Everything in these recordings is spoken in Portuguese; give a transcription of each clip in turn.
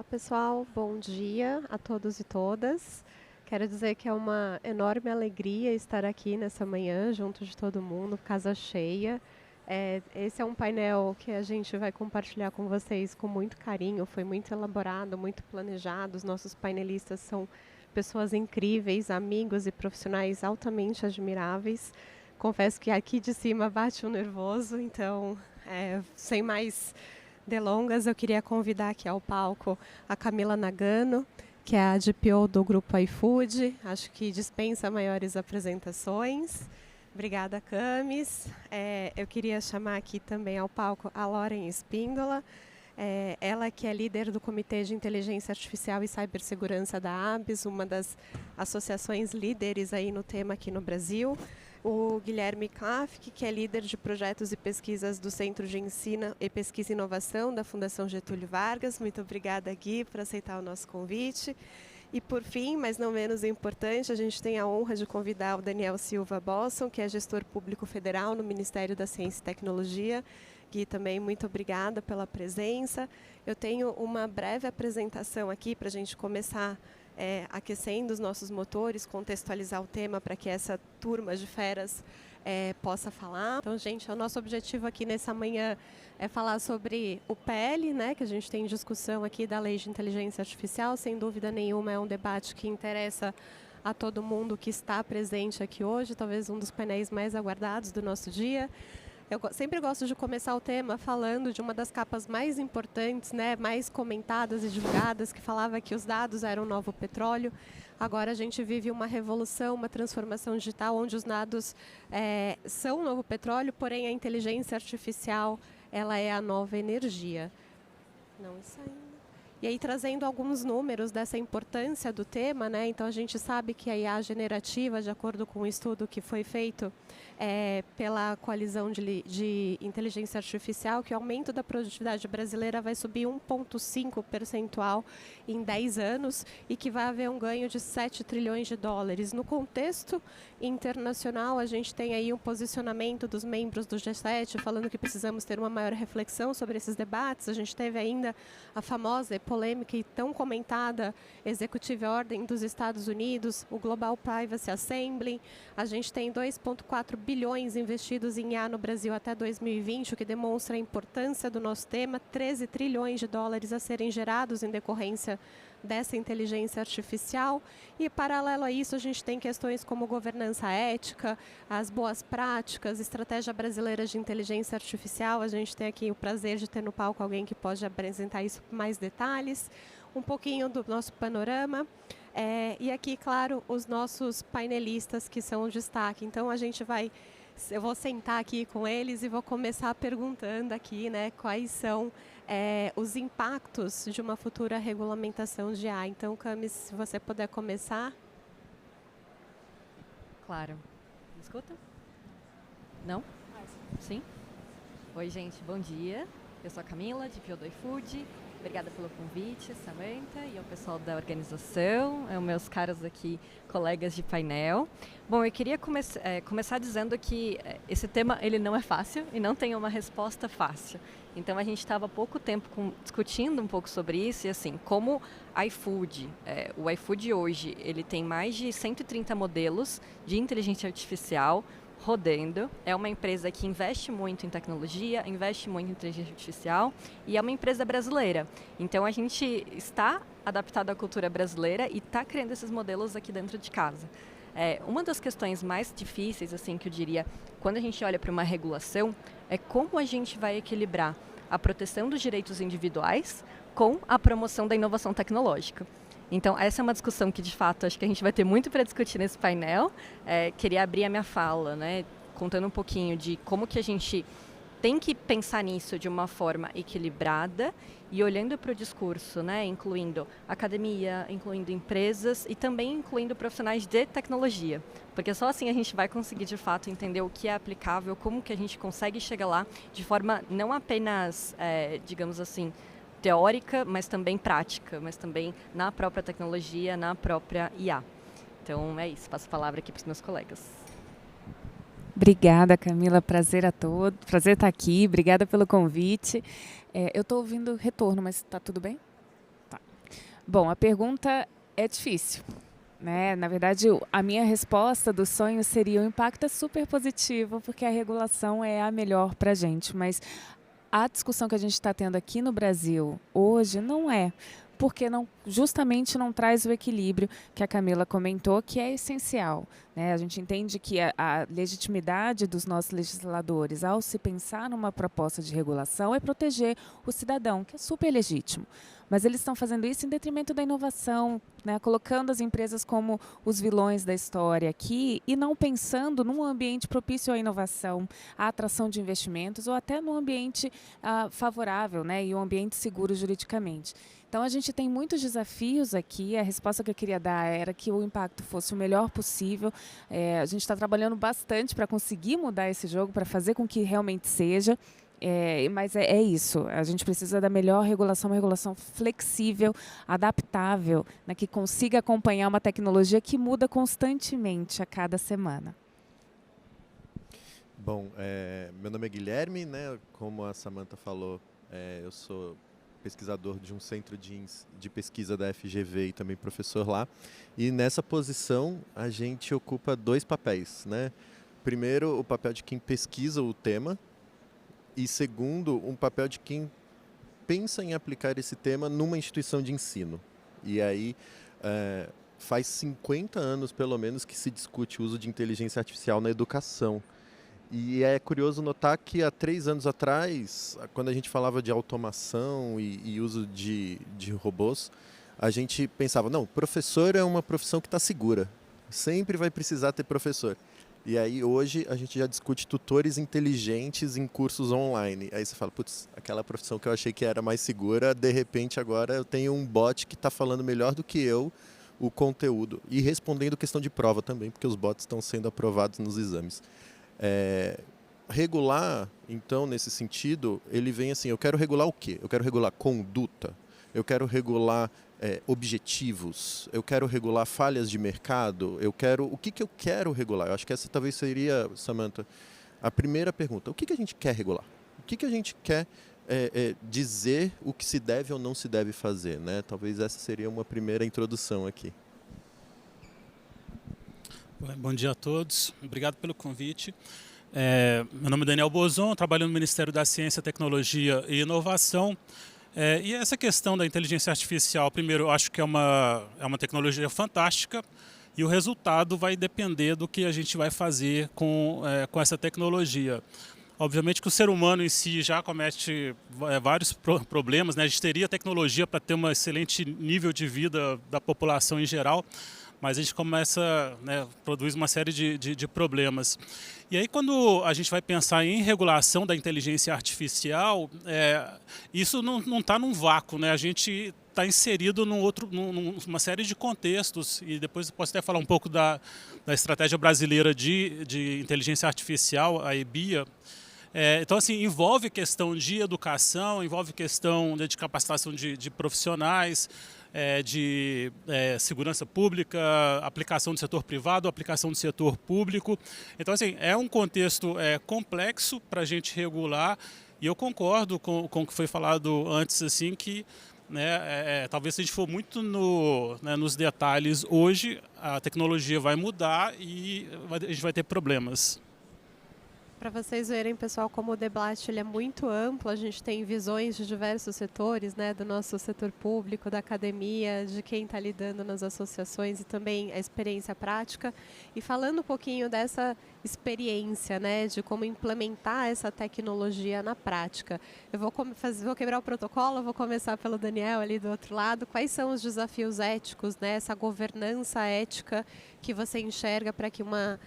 pessoal, bom dia a todos e todas. Quero dizer que é uma enorme alegria estar aqui nessa manhã, junto de todo mundo, casa cheia. Esse é um painel que a gente vai compartilhar com vocês com muito carinho, foi muito elaborado, muito planejado. Os nossos painelistas são pessoas incríveis, amigos e profissionais altamente admiráveis. Confesso que aqui de cima bate um nervoso, então, sem mais delongas, eu queria convidar aqui ao palco a Camila Nagano, que é a DPO do Grupo iFood. Acho que dispensa maiores apresentações. Obrigada, Camis. Eu queria chamar aqui também ao palco a Lauren Espíndola, ela que é líder do Comitê de Inteligência Artificial e Cibersegurança da ABS, uma das associações líderes aí no tema aqui no Brasil. O Guilherme Klafke, que é líder de projetos e pesquisas do Centro de Ensino e Pesquisa e Inovação da Fundação Getúlio Vargas. Muito obrigada, Gui, por aceitar o nosso convite. E, por fim, mas não menos importante, a gente tem a honra de convidar o Daniel Silva Bosson, que é gestor público federal no Ministério da Ciência e Tecnologia. Gui, também muito obrigada pela presença. Eu tenho uma breve apresentação aqui para a gente começar aquecendo os nossos motores, contextualizar o tema para que essa turma de feras possa falar. Então, gente, o nosso objetivo aqui nessa manhã é falar sobre o PL, né, que a gente tem em discussão aqui da Lei de Inteligência Artificial. Sem dúvida nenhuma, é um debate que interessa a todo mundo que está presente aqui hoje, talvez um dos painéis mais aguardados do nosso dia. Eu sempre gosto de começar o tema falando de uma das capas mais importantes, né, mais comentadas e divulgadas, que falava que os dados eram o novo petróleo. Agora a gente vive uma revolução, uma transformação digital, onde os dados são o novo petróleo, porém a inteligência artificial ela é a nova energia. Não, isso ainda. E aí, trazendo alguns números dessa importância do tema, né? Então, a gente sabe que a IA generativa, de acordo com um estudo que foi feito pela Coalizão de Inteligência Artificial, que o aumento da produtividade brasileira vai subir 1,5 percentual em 10 anos e que vai haver um ganho de 7 trilhões de dólares. No contexto internacional, a gente tem aí um posicionamento dos membros do G7 falando que precisamos ter uma maior reflexão sobre esses debates. A gente teve ainda a famosa polêmica e tão comentada Executive Order dos Estados Unidos, o Global Privacy Assembly. A gente tem 2,4 bilhões investidos em IA no Brasil até 2020, o que demonstra a importância do nosso tema, 13 trilhões de dólares a serem gerados em decorrência dessa inteligência artificial. E, paralelo a isso, a gente tem questões como governança ética, as boas práticas, estratégia brasileira de inteligência artificial. A gente tem aqui o prazer de ter no palco alguém que pode apresentar isso com mais detalhes, um pouquinho do nosso panorama. E aqui, claro, os nossos painelistas que são o destaque. Então, eu vou sentar aqui com eles e vou começar perguntando aqui, né, quais são os impactos de uma futura regulamentação de IA. Então, Camis, se você puder começar. Claro. Me escuta? Não? Sim? Oi, gente, bom dia. Eu sou a Camila, de PO do iFood. Obrigada pelo convite, Samantha, e ao pessoal da organização, meus caros aqui, colegas de painel. Bom, eu queria começar dizendo que esse tema ele não é fácil e não tem uma resposta fácil. Então, a gente estava há pouco tempo discutindo um pouco sobre isso e, assim, como iFood, o iFood hoje, ele tem mais de 130 modelos de inteligência artificial rodando. É uma empresa que investe muito em tecnologia, investe muito em inteligência artificial e é uma empresa brasileira. Então, a gente está adaptado à cultura brasileira e está criando esses modelos aqui dentro de casa. Uma das questões mais difíceis, assim, que eu diria, quando a gente olha para uma regulação, é como a gente vai equilibrar a proteção dos direitos individuais com a promoção da inovação tecnológica. Então, essa é uma discussão que, de fato, acho que a gente vai ter muito para discutir nesse painel. Queria abrir a minha fala, né, contando um pouquinho de como que a gente tem que pensar nisso de uma forma equilibrada e olhando para o discurso, né, incluindo academia, incluindo empresas e também incluindo profissionais de tecnologia. Porque só assim a gente vai conseguir, de fato, entender o que é aplicável, como que a gente consegue chegar lá de forma não apenas, digamos assim, teórica, mas também prática, mas também na própria tecnologia, na própria IA. Então, é isso. Passo a palavra aqui para os meus colegas. Obrigada, Camila. Prazer a todos. Prazer estar aqui. Obrigada pelo convite. Eu estou ouvindo retorno, mas está tudo bem? Tá. Bom, a pergunta é difícil, né? Na verdade, a minha resposta do sonho seria: o impacto é super positivo, porque a regulação é a melhor para a gente, mas a discussão que a gente está tendo aqui no Brasil hoje não é, porque justamente não traz o equilíbrio que a Camila comentou, que é essencial, né? A gente entende que a legitimidade dos nossos legisladores, ao se pensar numa proposta de regulação, é proteger o cidadão, que é super legítimo. Mas eles estão fazendo isso em detrimento da inovação, né? Colocando as empresas como os vilões da história aqui e não pensando num ambiente propício à inovação, à atração de investimentos ou até num ambiente favorável, né? E um ambiente seguro juridicamente. Então, a gente tem muitos desafios aqui. A resposta que eu queria dar era que o impacto fosse o melhor possível. A gente está trabalhando bastante para conseguir mudar esse jogo, para fazer com que realmente seja. Mas é isso, a gente precisa da melhor regulação, uma regulação flexível, adaptável, né, que consiga acompanhar uma tecnologia que muda constantemente a cada semana. Bom, meu nome é Guilherme, né? Como a Samantha falou, eu sou pesquisador de um centro de pesquisa da FGV e também professor lá. E nessa posição a gente ocupa 2 papéis, né? Primeiro, o papel de quem pesquisa o tema, e segundo, um papel de quem pensa em aplicar esse tema numa instituição de ensino. E aí faz 50 anos, pelo menos, que se discute o uso de inteligência artificial na educação. E é curioso notar que há 3 anos atrás, quando a gente falava de automação e uso de robôs, a gente pensava, não, professor é uma profissão que está segura, sempre vai precisar ter professor. E aí hoje a gente já discute tutores inteligentes em cursos online. Aí você fala, putz, aquela profissão que eu achei que era mais segura, de repente agora eu tenho um bot que está falando melhor do que eu o conteúdo. E respondendo questão de prova também, porque os bots estão sendo aprovados nos exames. Regular, então, nesse sentido, ele vem assim, eu quero regular o quê? Eu quero regular conduta, eu quero regular objetivos, eu quero regular falhas de mercado, o que eu quero regular? Eu acho que essa talvez seria, Samantha, a primeira pergunta. O que a gente quer regular? O que a gente quer dizer o que se deve ou não se deve fazer, né? Talvez essa seria uma primeira introdução aqui. Bom dia a todos, obrigado pelo convite. Meu nome é Daniel Bozon, trabalho no Ministério da Ciência, Tecnologia e Inovação. E essa questão da inteligência artificial, primeiro, eu acho que é uma tecnologia fantástica e o resultado vai depender do que a gente vai fazer com essa tecnologia. Obviamente que o ser humano em si já comete vários problemas, né? A gente teria tecnologia para ter um excelente nível de vida da população em geral, mas a gente começa, né, produz uma série de problemas. E aí, quando a gente vai pensar em regulação da inteligência artificial, isso não está num vácuo, né? A gente está inserido numa série de contextos, e depois posso até falar um pouco da estratégia brasileira de inteligência artificial, a EBIA. Então, assim, envolve questão de educação, envolve questão de capacitação de profissionais, de segurança pública, aplicação do setor privado, aplicação do setor público. Então, assim, é um contexto complexo para a gente regular, e eu concordo com o que foi falado antes, assim, que talvez se a gente for muito nos detalhes hoje, a tecnologia vai mudar e a gente vai ter problemas. Para vocês verem, pessoal, como o debate ele é muito amplo, a gente tem visões de diversos setores, né, do nosso setor público, da academia, de quem está lidando nas associações e também a experiência prática. E falando um pouquinho dessa experiência, né, de como implementar essa tecnologia na prática. Eu vou quebrar o protocolo, vou começar pelo Daniel ali do outro lado. Quais são os desafios éticos, né, essa governança ética que você enxerga para que uma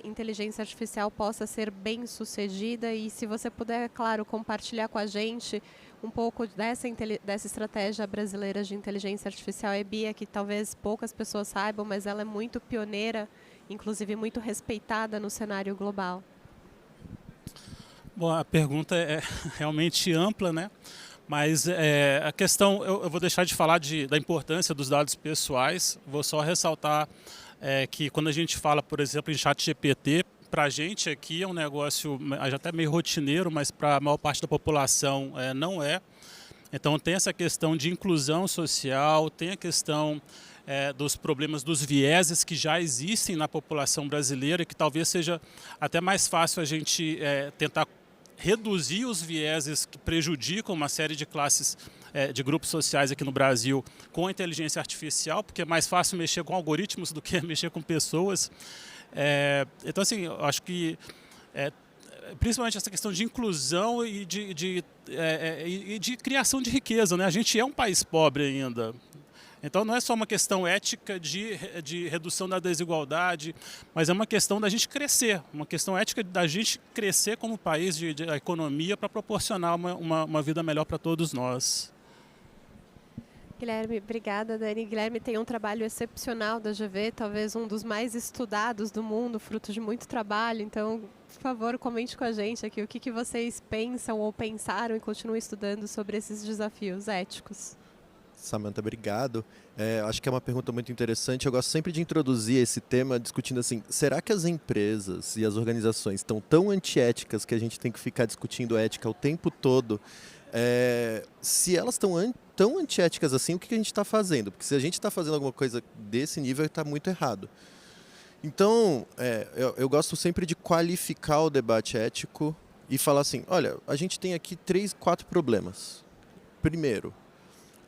inteligência artificial possa ser bem sucedida? E se você puder, claro, compartilhar com a gente um pouco dessa estratégia brasileira de inteligência artificial EBIA, que talvez poucas pessoas saibam, mas ela é muito pioneira, inclusive muito respeitada no cenário global. Bom, a pergunta é realmente ampla, né? Mas a questão, eu vou deixar de falar da importância dos dados pessoais, vou só ressaltar que quando a gente fala, por exemplo, em ChatGPT, para a gente aqui é um negócio até meio rotineiro, mas para a maior parte da população não é. Então tem essa questão de inclusão social, tem a questão dos problemas dos vieses que já existem na população brasileira, que talvez seja até mais fácil a gente tentar reduzir os vieses que prejudicam uma série de classes, de grupos sociais aqui no Brasil com a inteligência artificial, porque é mais fácil mexer com algoritmos do que mexer com pessoas. Então, assim, eu acho que principalmente essa questão de inclusão e de criação de riqueza, né? A gente é um país pobre ainda. Então não é só uma questão ética de redução da desigualdade, mas é uma questão da gente crescer, uma questão ética da gente crescer como país, de economia, para proporcionar uma vida melhor para todos nós. Guilherme, obrigada, Dani. Guilherme tem um trabalho excepcional da GV, talvez um dos mais estudados do mundo, fruto de muito trabalho. Então, por favor, comente com a gente aqui o que vocês pensam ou pensaram e continuam estudando sobre esses desafios éticos. Samantha, obrigado. Acho que é uma pergunta muito interessante. Eu gosto sempre de introduzir esse tema discutindo assim, será que as empresas e as organizações estão tão antiéticas que a gente tem que ficar discutindo ética o tempo todo? Se elas estão tão antiéticas assim, o que a gente está fazendo? Porque se a gente está fazendo alguma coisa desse nível, está muito errado. Então, eu gosto sempre de qualificar o debate ético e falar assim, olha, a gente tem aqui 3, 4 problemas. Primeiro,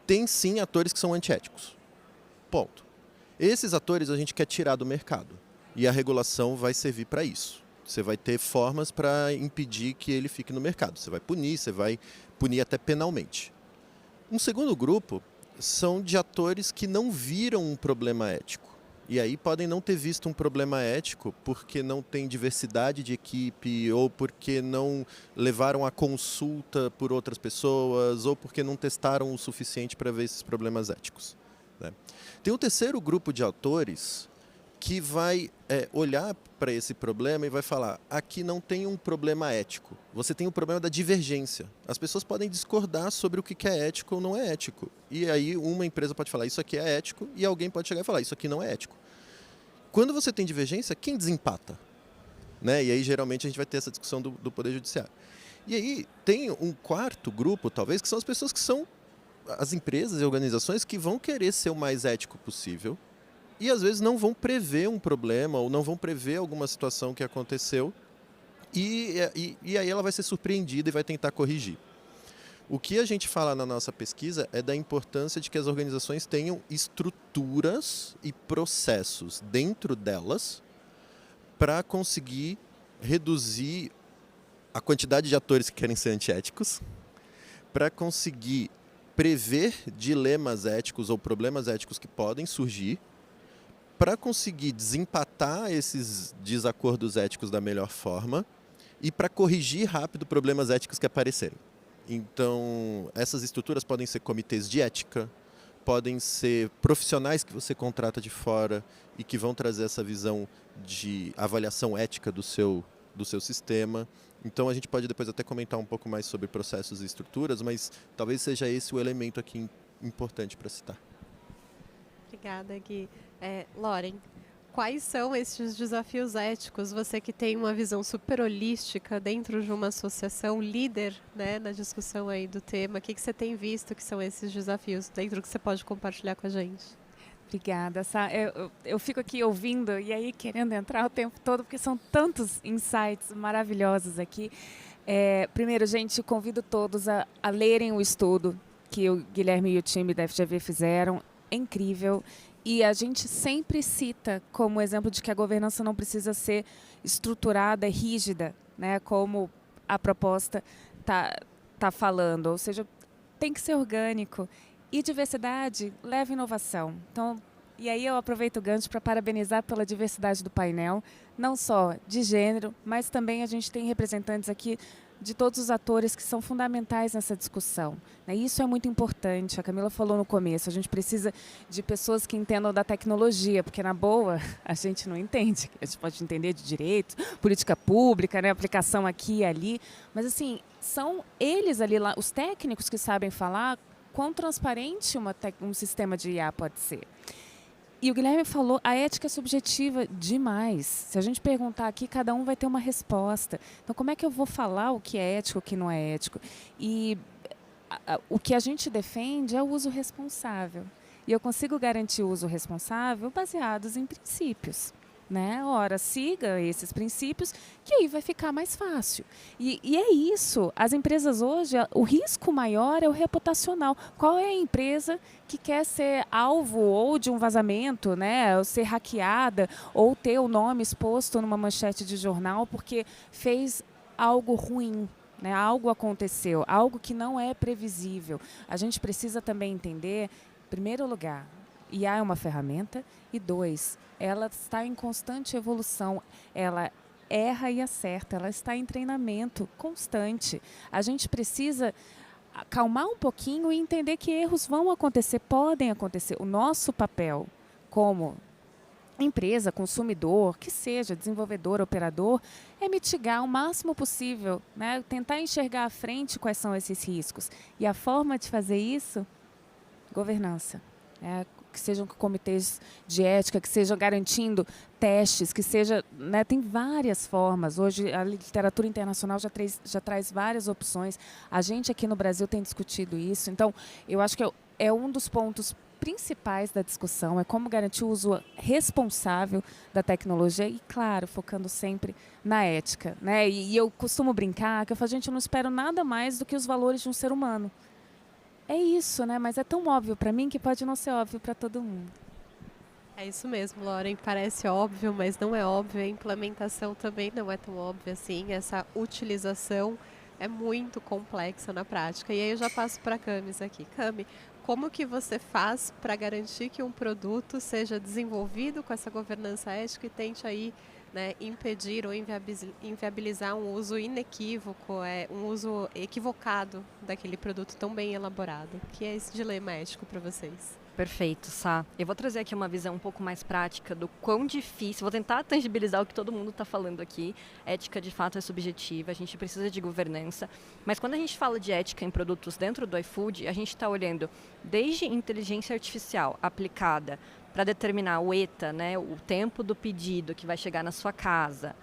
tem sim atores que são antiéticos. Ponto. Esses atores a gente quer tirar do mercado. E a regulação vai servir para isso. Você vai ter formas para impedir que ele fique no mercado. Você vai punir até penalmente. Um segundo grupo são de atores que não viram um problema ético. E aí podem não ter visto um problema ético porque não tem diversidade de equipe, ou porque não levaram a consulta por outras pessoas, ou porque não testaram o suficiente para ver esses problemas éticos, né? Tem um terceiro grupo de atores que vai olhar para esse problema e vai falar, aqui não tem um problema ético, você tem um problema da divergência. As pessoas podem discordar sobre o que é ético ou não é ético. E aí uma empresa pode falar, isso aqui é ético, e alguém pode chegar e falar, isso aqui não é ético. Quando você tem divergência, quem desempata? Né? E aí geralmente a gente vai ter essa discussão do Poder Judiciário. E aí tem um quarto grupo, talvez, que são as pessoas que são as empresas e organizações que vão querer ser o mais ético possível, e às vezes não vão prever um problema ou não vão prever alguma situação que aconteceu e aí ela vai ser surpreendida e vai tentar corrigir. O que a gente fala na nossa pesquisa é da importância de que as organizações tenham estruturas e processos dentro delas para conseguir reduzir a quantidade de atores que querem ser antiéticos, para conseguir prever dilemas éticos ou problemas éticos que podem surgir, para conseguir desempatar esses desacordos éticos da melhor forma e para corrigir rápido problemas éticos que aparecerem. Então, essas estruturas podem ser comitês de ética, podem ser profissionais que você contrata de fora e que vão trazer essa visão de avaliação ética do seu sistema. Então, a gente pode depois até comentar um pouco mais sobre processos e estruturas, mas talvez seja esse o elemento aqui importante para citar. Obrigada, Gui. Loren, quais são esses desafios éticos? Você que tem uma visão super holística dentro de uma associação líder, né, na discussão aí do tema, o que você tem visto que são esses desafios dentro do que você pode compartilhar com a gente? Obrigada, Sá. Eu fico aqui ouvindo e aí querendo entrar o tempo todo, porque são tantos insights maravilhosos aqui. Primeiro, gente, convido todos a lerem o estudo que o Guilherme e o time da FGV fizeram. É incrível. E a gente sempre cita como exemplo de que a governança não precisa ser estruturada, rígida, né, como a proposta tá falando. Ou seja, tem que ser orgânico. E diversidade leva inovação. Então, e aí eu aproveito o gancho para parabenizar pela diversidade do painel, não só de gênero, mas também a gente tem representantes aqui de todos os atores que são fundamentais nessa discussão. Isso é muito importante. A Camila falou no começo, a gente precisa de pessoas que entendam da tecnologia, porque na boa a gente não entende. A gente pode entender de direito, política pública, né, aplicação aqui e ali, mas assim, são eles ali, lá, os técnicos que sabem falar quão transparente um sistema de IA pode ser. E o Guilherme falou, a ética é subjetiva demais. Se a gente perguntar aqui, cada um vai ter uma resposta. Então, como é que eu vou falar o que é ético e o que não é ético? E o que a gente defende é o uso responsável. E eu consigo garantir o uso responsável baseados em princípios. Né? Ora, siga esses princípios, que aí vai ficar mais fácil. E é isso. As empresas hoje, o risco maior é o reputacional. Qual é a empresa que quer ser alvo ou de um vazamento, né? Ou ser hackeada, ou ter o nome exposto numa manchete de jornal porque fez algo ruim? Né? Algo aconteceu, algo que não é previsível. A gente precisa também entender, em primeiro lugar, IA é uma ferramenta, e 2, ela está em constante evolução, ela erra e acerta, ela está em treinamento constante. A gente precisa acalmar um pouquinho e entender que erros vão acontecer, podem acontecer. O nosso papel como empresa, consumidor, que seja desenvolvedor, operador, é mitigar o máximo possível, né? Tentar enxergar à frente quais são esses riscos. E a forma de fazer isso, governança. Que sejam comitês de ética, que sejam garantindo testes, que seja, né, tem várias formas. Hoje a literatura internacional já traz várias opções. A gente aqui no Brasil tem discutido isso. Então, eu acho que é um dos pontos principais da discussão, é como garantir o uso responsável da tecnologia e, claro, focando sempre na ética. Né? E eu costumo brincar que eu falo, gente, eu não espero nada mais do que os valores de um ser humano. É isso, né? Mas é tão óbvio para mim que pode não ser óbvio para todo mundo. É isso mesmo, Lauren. Parece óbvio, mas não é óbvio. A implementação também não é tão óbvia assim. Essa utilização é muito complexa na prática. E aí eu já passo para a Camis aqui. Cami, como que você faz para garantir que um produto seja desenvolvido com essa governança ética e tente aí, né, impedir ou inviabilizar um uso inequívoco, um uso equivocado daquele produto tão bem elaborado? Que é esse dilema ético para vocês? Perfeito, Sá. Eu vou trazer aqui uma visão um pouco mais prática do quão difícil, vou tentar tangibilizar o que todo mundo está falando aqui. Ética, de fato, é subjetiva, a gente precisa de governança, mas quando a gente fala de ética em produtos dentro do iFood, a gente está olhando desde inteligência artificial aplicada para determinar o ETA, né, o tempo do pedido que vai chegar na sua casa,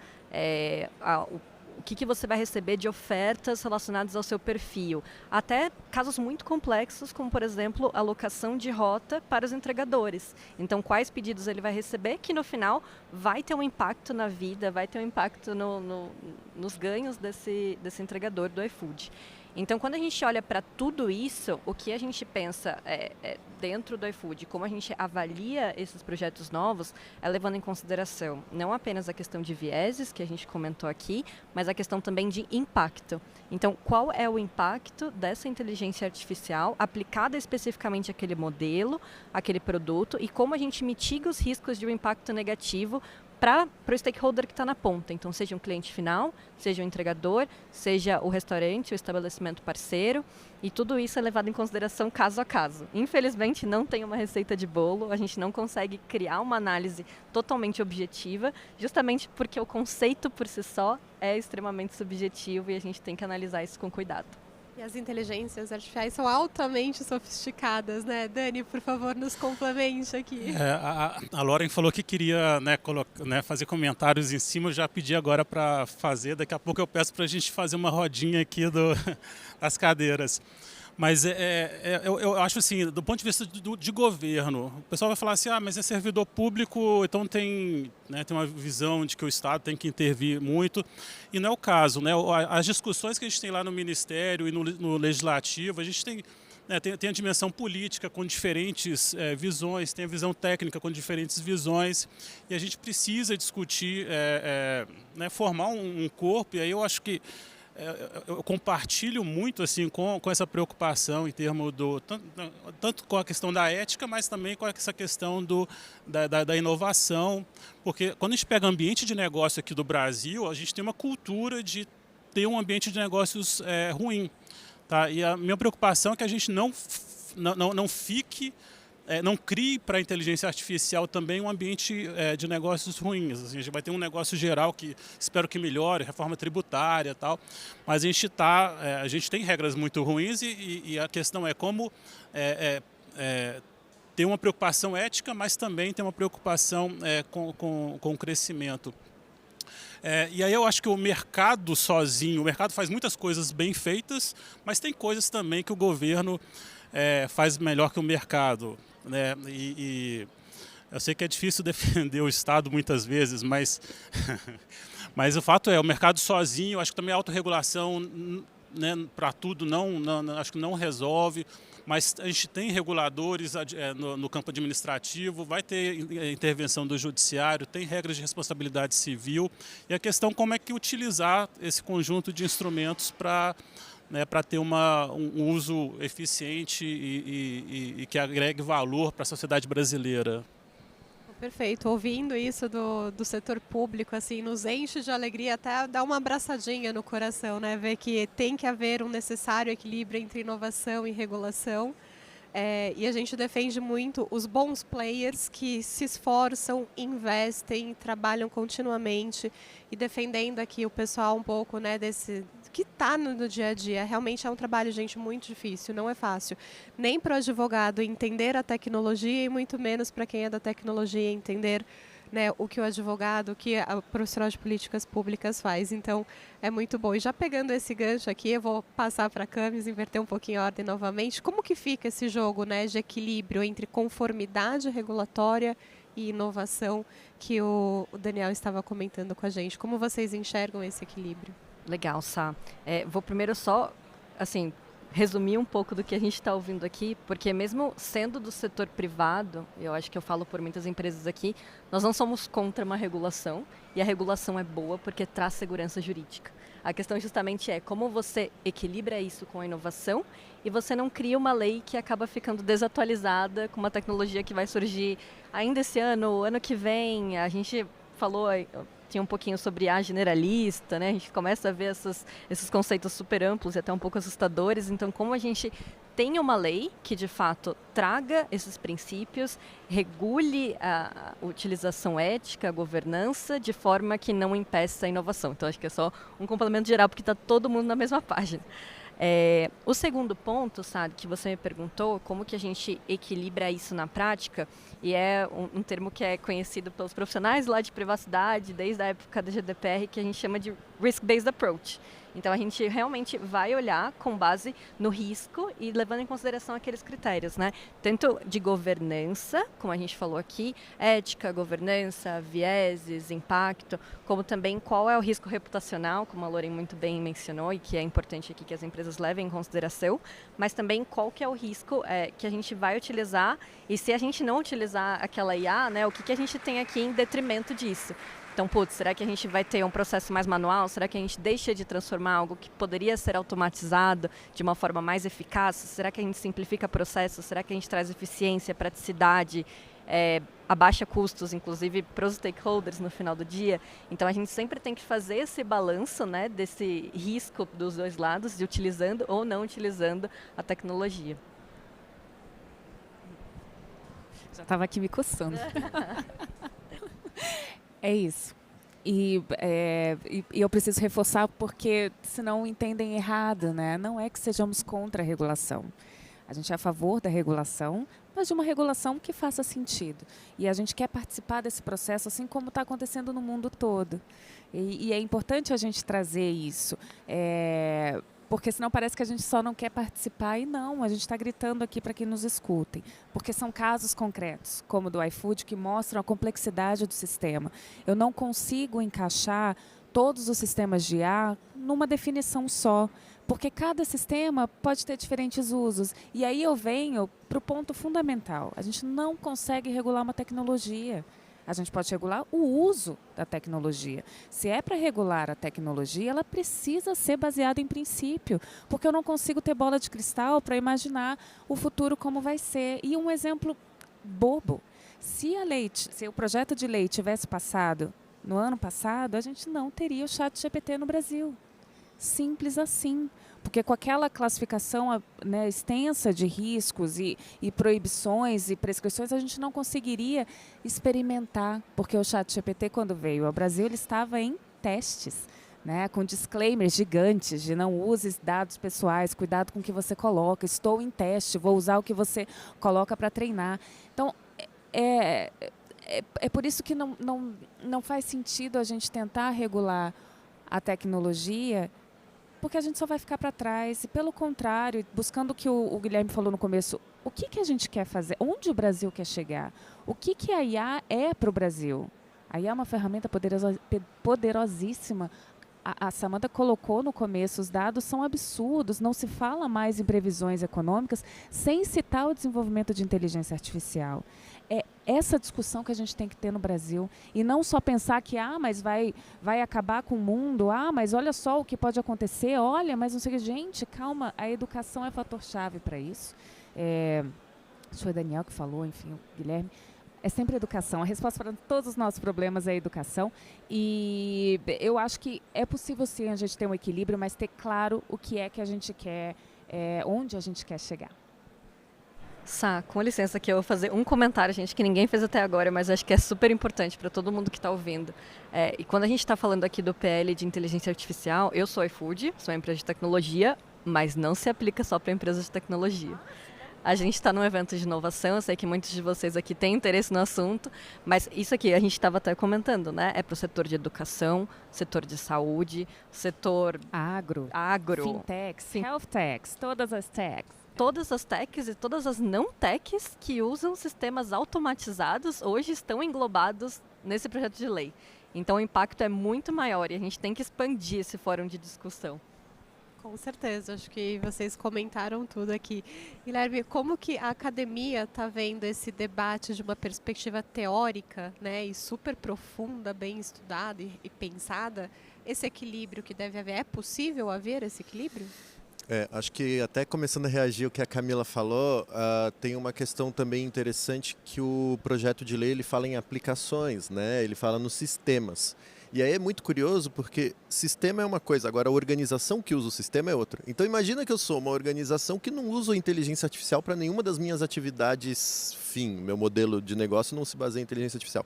o que você vai receber de ofertas relacionadas ao seu perfil, até casos muito complexos, como, por exemplo, alocação de rota para os entregadores. Então, quais pedidos ele vai receber, que no final vai ter um impacto na vida, vai ter um impacto nos ganhos desse entregador do iFood. Então, quando a gente olha para tudo isso, o que a gente pensa dentro do iFood, como a gente avalia esses projetos novos, é levando em consideração não apenas a questão de vieses, que a gente comentou aqui, mas a questão também de impacto. Então, qual é o impacto dessa inteligência artificial aplicada especificamente àquele modelo, àquele produto, e como a gente mitiga os riscos de um impacto negativo para o stakeholder que está na ponta. Então, seja um cliente final, seja um entregador, seja o restaurante, o estabelecimento parceiro, e tudo isso é levado em consideração caso a caso. Infelizmente, não tem uma receita de bolo, a gente não consegue criar uma análise totalmente objetiva, justamente porque o conceito por si só é extremamente subjetivo e a gente tem que analisar isso com cuidado. E as inteligências artificiais são altamente sofisticadas, né? Dani, por favor, nos complemente aqui. A Lauren falou que queria, fazer comentários em cima, eu já pedi agora para fazer. Daqui a pouco eu peço para a gente fazer uma rodinha aqui das cadeiras. Mas eu acho assim, do ponto de vista de governo, o pessoal vai falar assim, mas é servidor público, então tem uma visão de que o Estado tem que intervir muito, e não é o caso, né? As discussões que a gente tem lá no Ministério e no Legislativo, a gente tem a dimensão política com diferentes visões, tem a visão técnica com diferentes visões, e a gente precisa discutir, formar um corpo, e aí eu acho que eu compartilho muito assim com essa preocupação em termos tanto com a questão da ética, mas também com essa questão da inovação, porque quando a gente pega o ambiente de negócio aqui do Brasil, a gente tem uma cultura de ter um ambiente de negócios ruim, tá? E a minha preocupação é que a gente não crie para a inteligência artificial também um ambiente de negócios ruins. Assim, a gente vai ter um negócio geral que espero que melhore, reforma tributária e tal, mas a gente tem regras muito ruins e a questão é como ter uma preocupação ética, mas também ter uma preocupação com o crescimento. E aí eu acho que o mercado sozinho, o mercado faz muitas coisas bem feitas, mas tem coisas também que o governo faz melhor que o mercado, né? E eu sei que é difícil defender o Estado muitas vezes, mas, mas o fato é, o mercado sozinho, acho que também a autorregulação, né, para tudo acho que não resolve. Mas a gente tem reguladores no campo administrativo, vai ter intervenção do judiciário, tem regras de responsabilidade civil. E a questão é como é que utilizar esse conjunto de instrumentos para ter um uso eficiente e que agregue valor para a sociedade brasileira. Perfeito. Ouvindo isso do setor público, assim, nos enche de alegria, até dá uma abraçadinha no coração, né? Ver que tem que haver um necessário equilíbrio entre inovação e regulação. E a gente defende muito os bons players que se esforçam, investem, trabalham continuamente, e defendendo aqui o pessoal um pouco, né, desse que está no dia a dia. Realmente é um trabalho, gente, muito difícil, não é fácil. Nem para o advogado entender a tecnologia e muito menos para quem é da tecnologia entender, né, o que o advogado, o que o profissional de políticas públicas faz. Então, é muito bom. E já pegando esse gancho aqui, eu vou passar para a Camis, inverter um pouquinho a ordem novamente. Como que fica esse jogo, né, de equilíbrio entre conformidade regulatória e inovação que o Daniel estava comentando com a gente? Como vocês enxergam esse equilíbrio? Legal, Sá. Vou primeiro só, assim, resumir um pouco do que a gente está ouvindo aqui, porque mesmo sendo do setor privado, eu acho que eu falo por muitas empresas aqui, nós não somos contra uma regulação, e a regulação é boa porque traz segurança jurídica. A questão justamente é como você equilibra isso com a inovação e você não cria uma lei que acaba ficando desatualizada com uma tecnologia que vai surgir ainda esse ano, ano que vem. A gente falou tinha um pouquinho sobre a generalista, né? A gente começa a ver esses conceitos super amplos e até um pouco assustadores. Então, como a gente tem uma lei que, de fato, traga esses princípios, regule a utilização ética, a governança, de forma que não impeça a inovação. Então, acho que é só um complemento geral, porque está todo mundo na mesma página. O segundo ponto, sabe, que você me perguntou, como que a gente equilibra isso na prática, e é um termo que é conhecido pelos profissionais lá de privacidade, desde a época da GDPR, que a gente chama de Risk-Based Approach. Então, a gente realmente vai olhar com base no risco e levando em consideração aqueles critérios, né? Tanto de governança, como a gente falou aqui, ética, governança, vieses, impacto, como também qual é o risco reputacional, como a Loren muito bem mencionou e que é importante aqui que as empresas levem em consideração, mas também qual que é o risco que a gente vai utilizar e se a gente não utilizar aquela IA, né, o que a gente tem aqui em detrimento disso. Então, será que a gente vai ter um processo mais manual? Será que a gente deixa de transformar algo que poderia ser automatizado de uma forma mais eficaz? Será que a gente simplifica processos? Será que a gente traz eficiência, praticidade, abaixa custos, inclusive para os stakeholders no final do dia? Então, a gente sempre tem que fazer esse balanço, né, desse risco dos dois lados, de utilizando ou não utilizando a tecnologia. Já estava aqui me coçando. É isso. E eu preciso reforçar porque senão entendem errado, né? Não é que sejamos contra a regulação. A gente é a favor da regulação, mas de uma regulação que faça sentido. E a gente quer participar desse processo assim como está acontecendo no mundo todo. E é importante a gente trazer isso. Porque senão parece que a gente só não quer participar e não, a gente está gritando aqui para que nos escutem, porque são casos concretos, como o do iFood, que mostram a complexidade do sistema. Eu não consigo encaixar todos os sistemas de IA numa definição só, porque cada sistema pode ter diferentes usos. E aí eu venho para o ponto fundamental, a gente não consegue regular uma tecnologia. A gente pode regular o uso da tecnologia. Se é para regular a tecnologia, ela precisa ser baseada em princípio, porque eu não consigo ter bola de cristal para imaginar o futuro como vai ser. E um exemplo bobo, se o projeto de lei tivesse passado no ano passado, a gente não teria o ChatGPT no Brasil. Simples assim. Porque com aquela classificação, né, extensa de riscos e proibições e prescrições, a gente não conseguiria experimentar. Porque o ChatGPT, quando veio ao Brasil, ele estava em testes, né, com disclaimers gigantes de não use dados pessoais, cuidado com o que você coloca, estou em teste, vou usar o que você coloca para treinar. Então, é por isso que não faz sentido a gente tentar regular a tecnologia, porque a gente só vai ficar para trás. E, pelo contrário, buscando o que o Guilherme falou no começo, o que a gente quer fazer? Onde o Brasil quer chegar? O que a IA é para o Brasil? A IA é uma ferramenta poderosíssima. A Samantha colocou no começo, os dados são absurdos, não se fala mais em previsões econômicas sem citar o desenvolvimento de inteligência artificial. É essa discussão que a gente tem que ter no Brasil, e não só pensar que mas vai acabar com o mundo, mas olha só o que pode acontecer, olha, mas não sei o que. Gente, calma, a educação é fator-chave para isso. Acho que foi o Daniel que falou, enfim, o Guilherme. É sempre educação. A resposta para todos os nossos problemas é a educação. E eu acho que é possível, sim, a gente ter um equilíbrio, mas ter claro o que é que a gente quer, onde a gente quer chegar. Sá, com licença aqui, eu vou fazer um comentário, gente, que ninguém fez até agora, mas acho que é super importante para todo mundo que está ouvindo. E quando a gente está falando aqui do PL de inteligência artificial, eu sou iFood, sou uma empresa de tecnologia, mas não se aplica só para empresas de tecnologia. A gente está num evento de inovação, eu sei que muitos de vocês aqui têm interesse no assunto, mas isso aqui a gente estava até comentando, né? É para o setor de educação, setor de saúde, setor agro, fintechs, health techs, todas as techs. Todas as techs e todas as não techs que usam sistemas automatizados hoje estão englobados nesse projeto de lei. Então o impacto é muito maior e a gente tem que expandir esse fórum de discussão. Com certeza, acho que vocês comentaram tudo aqui. Guilherme, como que a academia está vendo esse debate de uma perspectiva teórica, né, e super profunda, bem estudada e pensada, esse equilíbrio que deve haver? É possível haver esse equilíbrio? Acho que até começando a reagir ao que a Camila falou, tem uma questão também interessante que o projeto de lei ele fala em aplicações, né? Ele fala nos sistemas. E aí é muito curioso porque sistema é uma coisa, agora a organização que usa o sistema é outra. Então imagina que eu sou uma organização que não usa inteligência artificial para nenhuma das minhas atividades fim. Meu modelo de negócio não se baseia em inteligência artificial.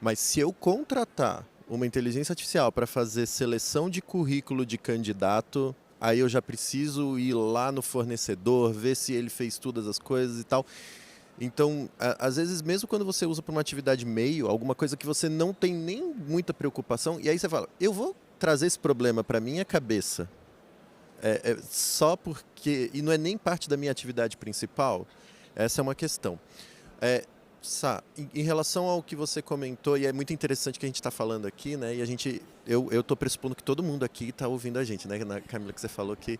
Mas se eu contratar uma inteligência artificial para fazer seleção de currículo de candidato, aí eu já preciso ir lá no fornecedor, ver se ele fez todas as coisas e tal. Então, às vezes, mesmo quando você usa para uma atividade meio, alguma coisa que você não tem nem muita preocupação, e aí você fala, eu vou trazer esse problema para a minha cabeça só porque... E não é nem parte da minha atividade principal, essa é uma questão. Sá, em relação ao que você comentou, e é muito interessante que a gente está falando aqui, né? E eu estou pressupondo que todo mundo aqui está ouvindo a gente, né? Na Camila, que você falou que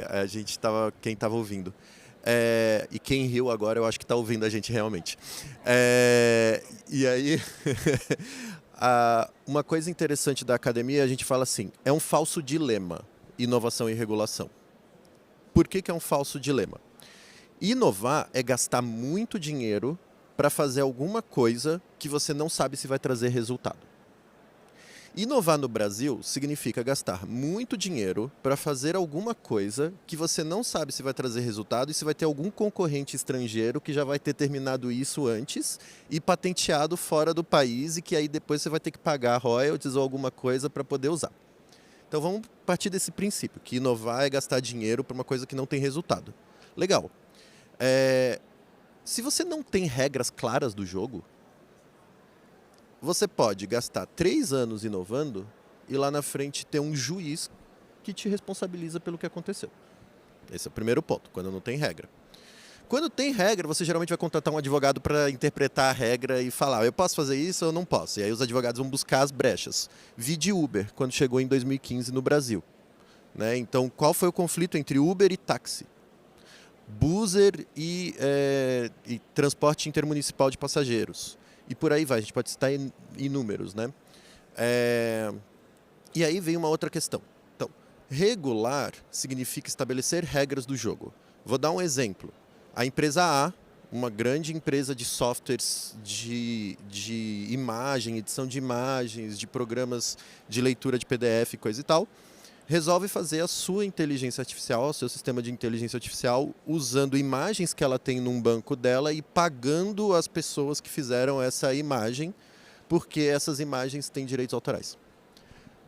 a gente estava, quem estava ouvindo. E quem riu agora, eu acho que está ouvindo a gente realmente. E aí, uma coisa interessante da academia, a gente fala assim, é um falso dilema, inovação e regulação. Por que é um falso dilema? Inovar é gastar muito dinheiro para fazer alguma coisa que você não sabe se vai trazer resultado. Inovar no Brasil significa gastar muito dinheiro para fazer alguma coisa que você não sabe se vai trazer resultado e se vai ter algum concorrente estrangeiro que já vai ter terminado isso antes e patenteado fora do país e que aí depois você vai ter que pagar royalties ou alguma coisa para poder usar. Então vamos partir desse princípio, que inovar é gastar dinheiro para uma coisa que não tem resultado. Legal. Se você não tem regras claras do jogo, você pode gastar 3 anos inovando e lá na frente ter um juiz que te responsabiliza pelo que aconteceu. Esse é o primeiro ponto, quando não tem regra. Quando tem regra, você geralmente vai contratar um advogado para interpretar a regra e falar, eu posso fazer isso ou não posso. E aí os advogados vão buscar as brechas. Vide Uber, quando chegou em 2015 no Brasil. Né? Então, qual foi o conflito entre Uber e táxi? Buzzer e transporte intermunicipal de passageiros. E por aí vai, a gente pode citar inúmeros, né? E aí vem uma outra questão. Então, regular significa estabelecer regras do jogo. Vou dar um exemplo. A empresa A, uma grande empresa de softwares de imagem, edição de imagens, de programas de leitura de PDF, coisa e tal, resolve fazer a sua inteligência artificial, o seu sistema de inteligência artificial, usando imagens que ela tem num banco dela e pagando as pessoas que fizeram essa imagem, porque essas imagens têm direitos autorais.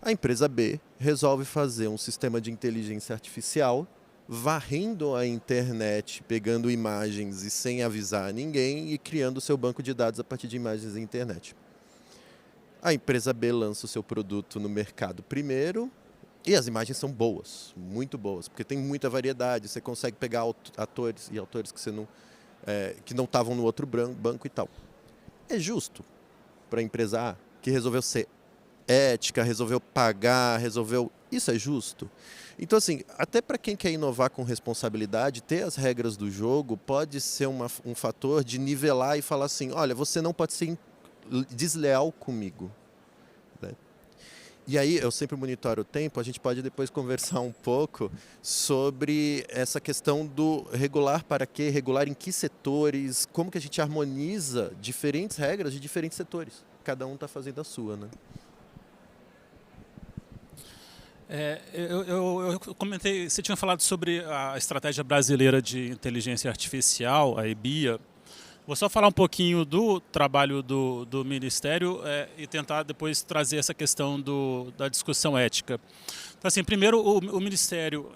A empresa B resolve fazer um sistema de inteligência artificial varrendo a internet, pegando imagens e sem avisar ninguém e criando o seu banco de dados a partir de imagens da internet. A empresa B lança o seu produto no mercado primeiro e as imagens são boas, muito boas, porque tem muita variedade, você consegue pegar atores e autores que não estavam no outro banco e tal. É justo para a empresa A, que resolveu ser ética, resolveu pagar, Isso é justo? Então, assim, até para quem quer inovar com responsabilidade, ter as regras do jogo pode ser um fator de nivelar e falar assim, olha, você não pode ser desleal comigo. Né? E aí, eu sempre monitoro o tempo, a gente pode depois conversar um pouco sobre essa questão do regular para quê, regular em que setores, como que a gente harmoniza diferentes regras de diferentes setores. Cada um está fazendo a sua, né? Eu comentei, você tinha falado sobre a Estratégia Brasileira de Inteligência Artificial, a EBIA. Vou só falar um pouquinho do trabalho do Ministério e tentar depois trazer essa questão da discussão ética. Então, assim, primeiro, o Ministério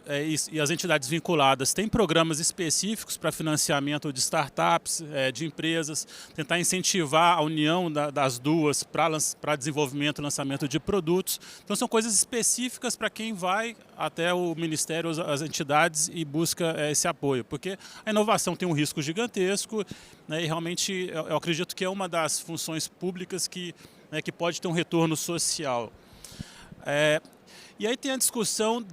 e as entidades vinculadas têm programas específicos para financiamento de startups, de empresas, tentar incentivar a união das duas para desenvolvimento e lançamento de produtos. Então, são coisas específicas para quem vai até o Ministério, as entidades, e busca esse apoio, porque a inovação tem um risco gigantesco, né, e realmente eu acredito que é uma das funções públicas que pode ter um retorno social. E aí tem a discussão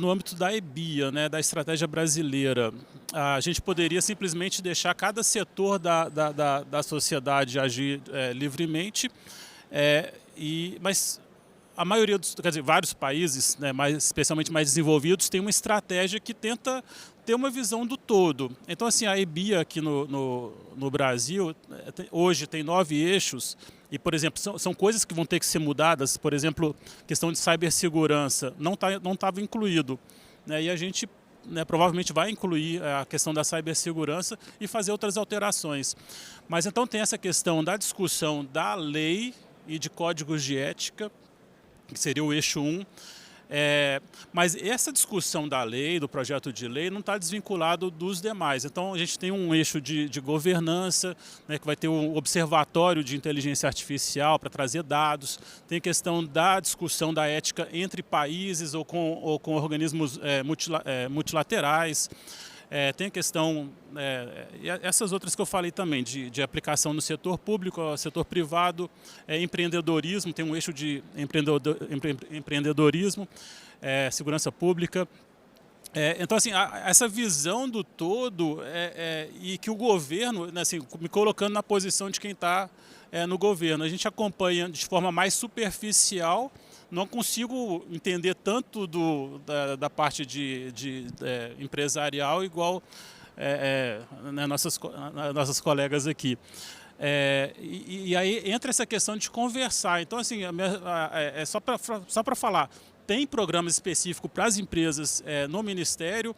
no âmbito da EBIA, né, da estratégia brasileira. A gente poderia simplesmente deixar cada setor da sociedade agir livremente, mas a maioria vários países, né, especialmente mais desenvolvidos, tem uma estratégia que tenta ter uma visão do todo. Então, assim, a EBIA aqui no Brasil, hoje tem 9 eixos, e, por exemplo, são coisas que vão ter que ser mudadas. Por exemplo, questão de cibersegurança não estava incluído, né, e a gente, né, provavelmente vai incluir a questão da cibersegurança e fazer outras alterações. Mas então tem essa questão da discussão da lei e de códigos de ética, que seria o eixo 1. Mas essa discussão da lei, do projeto de lei, não está desvinculado dos demais. Então, a gente tem um eixo de governança, né, que vai ter um observatório de inteligência artificial para trazer dados. Tem a questão da discussão da ética entre países ou com organismos multilaterais. Tem a questão, e essas outras que eu falei também, de aplicação no setor público, setor privado, empreendedorismo, tem um eixo de empreendedorismo, segurança pública. Então, assim, essa visão do todo e que o governo, né, assim, me colocando na posição de quem está no governo, a gente acompanha de forma mais superficial. Não consigo entender tanto da parte de empresarial igual né, nossas colegas aqui. E aí entra essa questão de conversar. Então, assim, só para falar, tem programas específicos para as empresas no Ministério,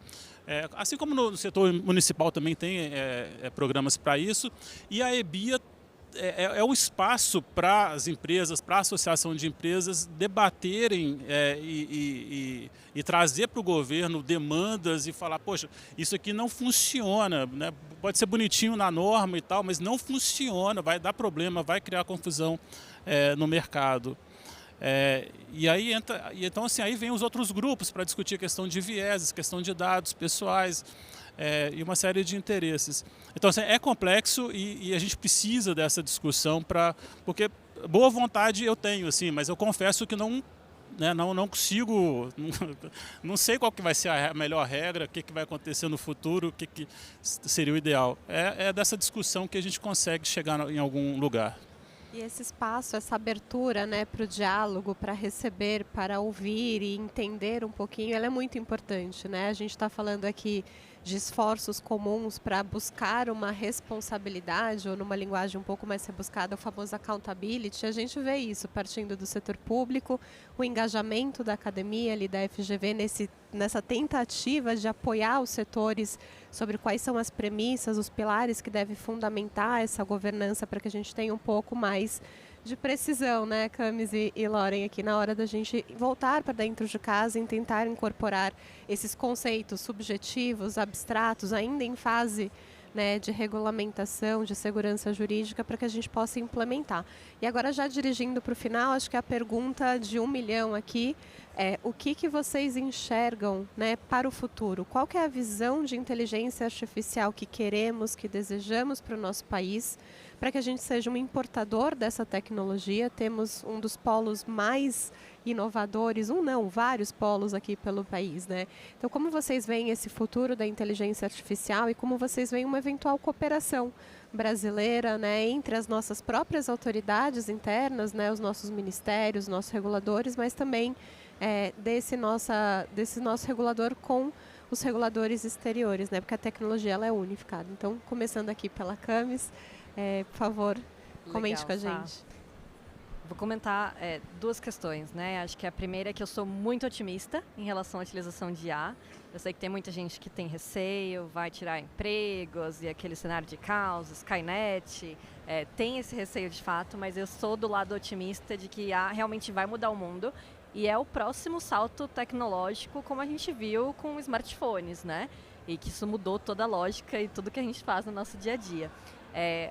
assim como no setor municipal também tem programas para isso, e a EBIA é um espaço para as empresas, para a associação de empresas debaterem e trazer para o governo demandas e falar, poxa, isso aqui não funciona, né? Pode ser bonitinho na norma e tal, mas não funciona, vai dar problema, vai criar confusão no mercado. Então, assim, aí vem os outros grupos para discutir a questão de vieses, questão de dados pessoais, e uma série de interesses. Então, assim, é complexo e a gente precisa dessa discussão porque boa vontade eu tenho, assim, mas eu confesso que não consigo, não sei qual que vai ser a melhor regra, o que vai acontecer no futuro, o que seria o ideal. É dessa discussão que a gente consegue chegar em algum lugar. E esse espaço, essa abertura, né, para o diálogo, para receber, para ouvir e entender um pouquinho, ela é muito importante, né? A gente está falando aqui de esforços comuns para buscar uma responsabilidade, ou numa linguagem um pouco mais rebuscada, o famoso accountability. A gente vê isso partindo do setor público, o engajamento da academia, ali da FGV, nessa tentativa de apoiar os setores sobre quais são as premissas, os pilares que devem fundamentar essa governança para que a gente tenha um pouco mais de precisão, né, Camis e Loren, aqui na hora da gente voltar para dentro de casa e tentar incorporar esses conceitos subjetivos, abstratos, ainda em fase, né, de regulamentação, de segurança jurídica, para que a gente possa implementar. E agora, já dirigindo para o final, acho que a pergunta de 1 milhão aqui é: o que vocês enxergam, né, para o futuro? Qual que é a visão de inteligência artificial que queremos, que desejamos para o nosso país, para que a gente seja um importador dessa tecnologia? Temos um dos polos mais inovadores, vários polos aqui pelo país, né? Então, como vocês veem esse futuro da inteligência artificial e como vocês veem uma eventual cooperação brasileira, né, entre as nossas próprias autoridades internas, né, os nossos ministérios, nossos reguladores, mas também desse nosso regulador com os reguladores exteriores, né, porque a tecnologia ela é unificada. Então, começando aqui pela Camis, por favor, comente com a gente. Vou comentar 2 questões, né? Acho que a primeira é que eu sou muito otimista em relação à utilização de IA. Eu sei que tem muita gente que tem receio, vai tirar empregos e aquele cenário de caos, Skynet, tem esse receio de fato, mas eu sou do lado otimista de que IA realmente vai mudar o mundo e é o próximo salto tecnológico, como a gente viu com smartphones, né? E que isso mudou toda a lógica e tudo que a gente faz no nosso dia a dia.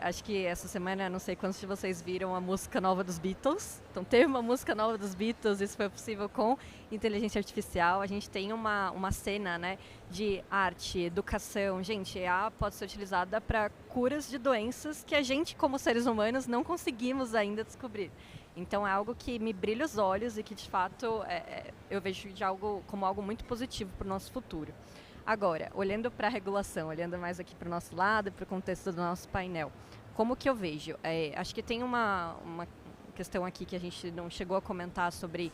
Acho que essa semana, não sei quantos de vocês viram a música nova dos Beatles. Então, teve uma música nova dos Beatles, isso foi possível com inteligência artificial. A gente tem uma cena, né, de arte, educação. Gente, a IA pode ser utilizada para curas de doenças que a gente, como seres humanos, não conseguimos ainda descobrir. Então, é algo que me brilha os olhos e que, de fato, eu vejo como algo muito positivo para o nosso futuro. Agora, olhando para a regulação, olhando mais aqui para o nosso lado, para o contexto do nosso painel, como que eu vejo? Acho que tem uma questão aqui que a gente não chegou a comentar sobre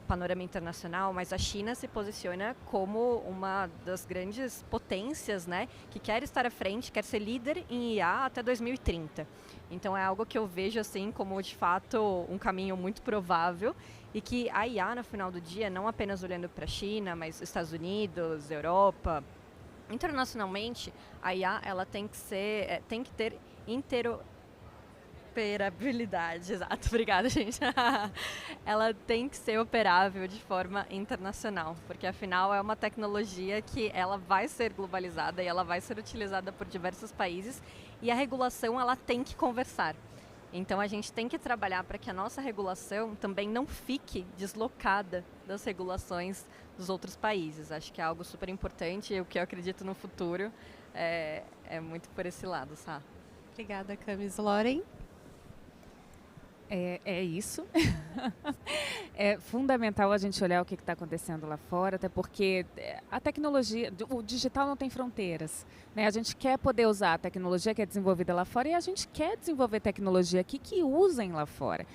panorama internacional, mas a China se posiciona como uma das grandes potências, né, que quer estar à frente, quer ser líder em IA até 2030. Então é algo que eu vejo assim como, de fato, um caminho muito provável e que a IA, no final do dia, não apenas olhando para a China, mas Estados Unidos, Europa, internacionalmente, a IA ela tem que ter interoperabilidade. Exato, obrigada, gente. Ela tem que ser operável de forma internacional, porque afinal é uma tecnologia que ela vai ser globalizada e ela vai ser utilizada por diversos países e a regulação ela tem que conversar. Então, a gente tem que trabalhar para que a nossa regulação também não fique deslocada das regulações dos outros países. Acho que é algo super importante e o que eu acredito no futuro é muito por esse lado, Sá. Obrigada, Camis. Loren? É isso. É fundamental a gente olhar o que está acontecendo lá fora, até porque a tecnologia, o digital não tem fronteiras, né? A gente quer poder usar a tecnologia que é desenvolvida lá fora e a gente quer desenvolver tecnologia aqui que usem lá fora.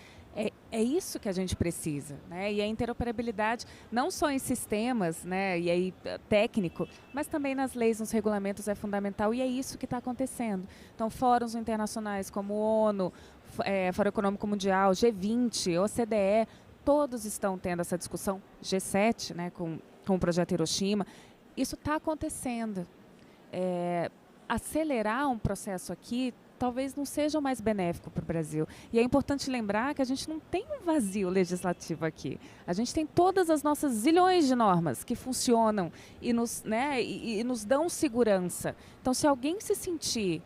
É isso que a gente precisa, né? E a interoperabilidade, não só em sistemas, né, e aí, técnico, mas também nas leis, nos regulamentos é fundamental e é isso que está acontecendo. Então, fóruns internacionais como o ONU, Fórum Econômico Mundial, G20, OCDE, todos estão tendo essa discussão, G7, né, com o projeto Hiroshima. Isso está acontecendo. Acelerar um processo aqui talvez não seja o mais benéfico para o Brasil. E é importante lembrar que a gente não tem um vazio legislativo aqui. A gente tem todas as nossas zilhões de normas que funcionam e nos dão segurança. Então, se alguém se sentir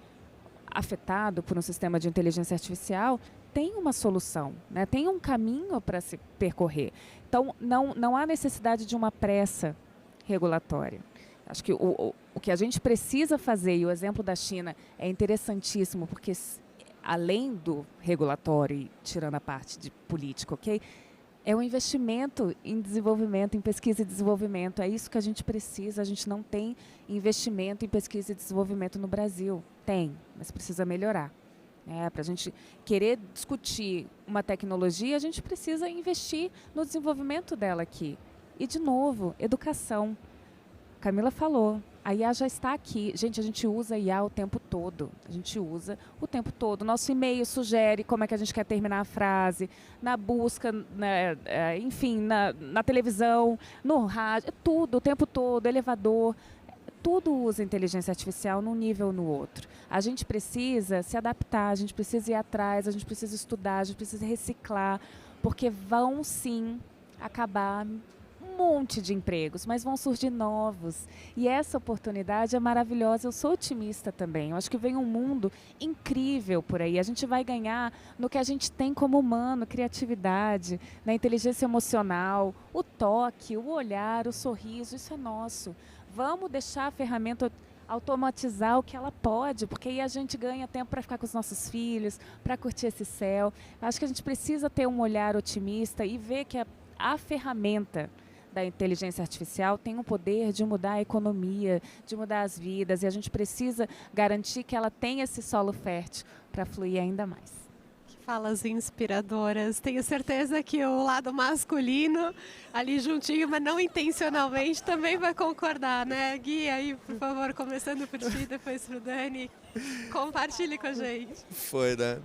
afetado por um sistema de inteligência artificial, tem uma solução, né? Tem um caminho para se percorrer. Então, não há necessidade de uma pressa regulatória. Acho que o que a gente precisa fazer, e o exemplo da China é interessantíssimo, porque além do regulatório, e tirando a parte de política, ok? É um investimento em desenvolvimento, em pesquisa e desenvolvimento. É isso que a gente precisa. A gente não tem investimento em pesquisa e desenvolvimento no Brasil. Tem, mas precisa melhorar. Para a gente querer discutir uma tecnologia, a gente precisa investir no desenvolvimento dela aqui. E, de novo, educação. Camila falou, a IA já está aqui. Gente, a gente usa a IA o tempo todo. A gente usa o tempo todo. Nosso e-mail sugere como é que a gente quer terminar a frase, na busca, enfim, na televisão, no rádio, tudo, o tempo todo, elevador. tudo usa inteligência artificial num nível ou no outro. A gente precisa se adaptar, a gente precisa ir atrás, a gente precisa estudar, a gente precisa reciclar, porque vão sim acabar um monte de empregos, mas vão surgir novos. E essa oportunidade é maravilhosa, eu sou otimista também. Eu acho que vem um mundo incrível por aí. A gente vai ganhar no que a gente tem como humano, criatividade, na inteligência emocional, o toque, o olhar, o sorriso, isso é nosso. Vamos deixar a ferramenta automatizar o que ela pode, porque aí a gente ganha tempo para ficar com os nossos filhos, para curtir esse céu. Acho que a gente precisa ter um olhar otimista e ver que a ferramenta da inteligência artificial tem o poder de mudar a economia, de mudar as vidas, e a gente precisa garantir que ela tenha esse solo fértil para fluir ainda mais. Falas inspiradoras. Tenho certeza que o lado masculino, ali juntinho, mas não intencionalmente, também vai concordar, né? Gui, aí, por favor, começando por ti, depois pro Dani. Compartilhe com a gente. Foi, né?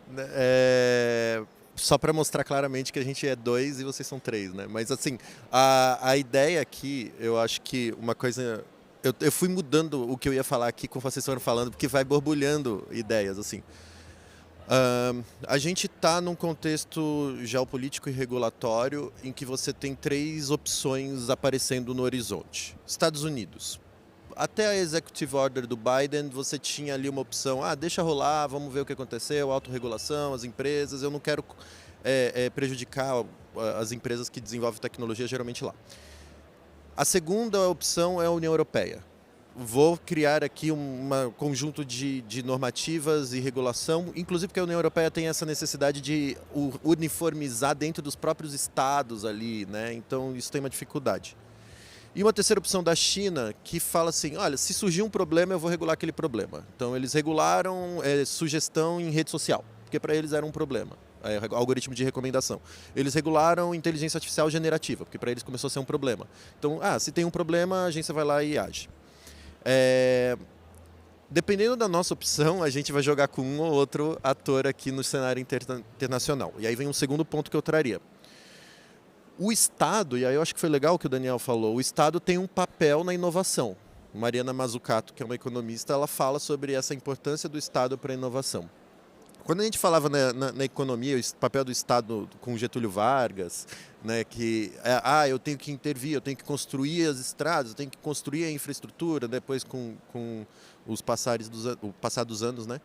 Só para mostrar claramente que a gente é 2 e vocês são 3, né? Mas, assim, a ideia aqui, eu acho que uma coisa... Eu fui mudando o que eu ia falar aqui com vocês foram falando, porque vai borbulhando ideias, assim. A gente está num contexto geopolítico e regulatório em que você tem 3 opções aparecendo no horizonte. Estados Unidos. Até a Executive Order do Biden, você tinha ali uma opção, deixa rolar, vamos ver o que aconteceu, autorregulação, as empresas, eu não quero prejudicar as empresas que desenvolvem tecnologia geralmente lá. A segunda opção é a União Europeia. Vou criar aqui um conjunto de normativas e regulação, inclusive porque a União Europeia tem essa necessidade de uniformizar dentro dos próprios estados ali, né? Então isso tem uma dificuldade. E uma terceira opção da China, que fala assim, olha, se surgir um problema, eu vou regular aquele problema. Então eles regularam sugestão em rede social, porque para eles era um problema, algoritmo de recomendação. Eles regularam inteligência artificial generativa, porque para eles começou a ser um problema. Então, se tem um problema, a agência vai lá e age. Dependendo da nossa opção, a gente vai jogar com um ou outro ator aqui no cenário internacional. E aí vem um segundo ponto que eu traria. O Estado, e aí eu acho que foi legal o que o Daniel falou, o Estado tem um papel na inovação. Mariana Mazzucato, que é uma economista, ela fala sobre essa importância do Estado para a inovação. Quando a gente falava na economia, o papel do Estado com Getúlio Vargas, né, que eu tenho que intervir, eu tenho que construir as estradas, eu tenho que construir a infraestrutura, depois com o passar dos anos, né?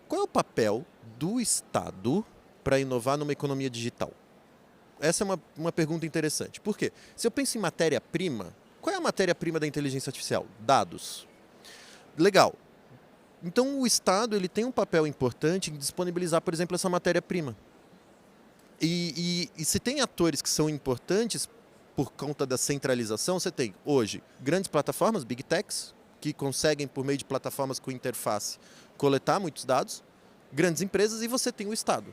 Qual é o papel do Estado para inovar numa economia digital? Essa é uma pergunta interessante. Por quê? Se eu penso em matéria-prima, qual é a matéria-prima da inteligência artificial? Dados. Legal. Então, o Estado ele tem um papel importante em disponibilizar, por exemplo, essa matéria-prima. E se tem atores que são importantes por conta da centralização, você tem, hoje, grandes plataformas, Big Techs, que conseguem, por meio de plataformas com interface, coletar muitos dados, grandes empresas, e você tem o Estado.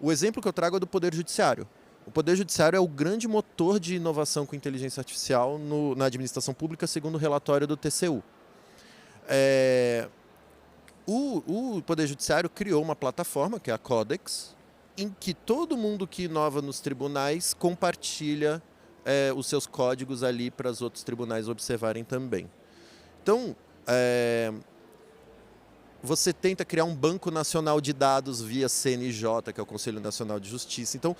O exemplo que eu trago é do Poder Judiciário. O Poder Judiciário é o grande motor de inovação com inteligência artificial na administração pública, segundo o relatório do TCU. O Poder Judiciário criou uma plataforma, que é a Codex, em que todo mundo que inova nos tribunais compartilha os seus códigos ali para os outros tribunais observarem também. Então, você tenta criar um banco nacional de dados via CNJ, que é o Conselho Nacional de Justiça. Então,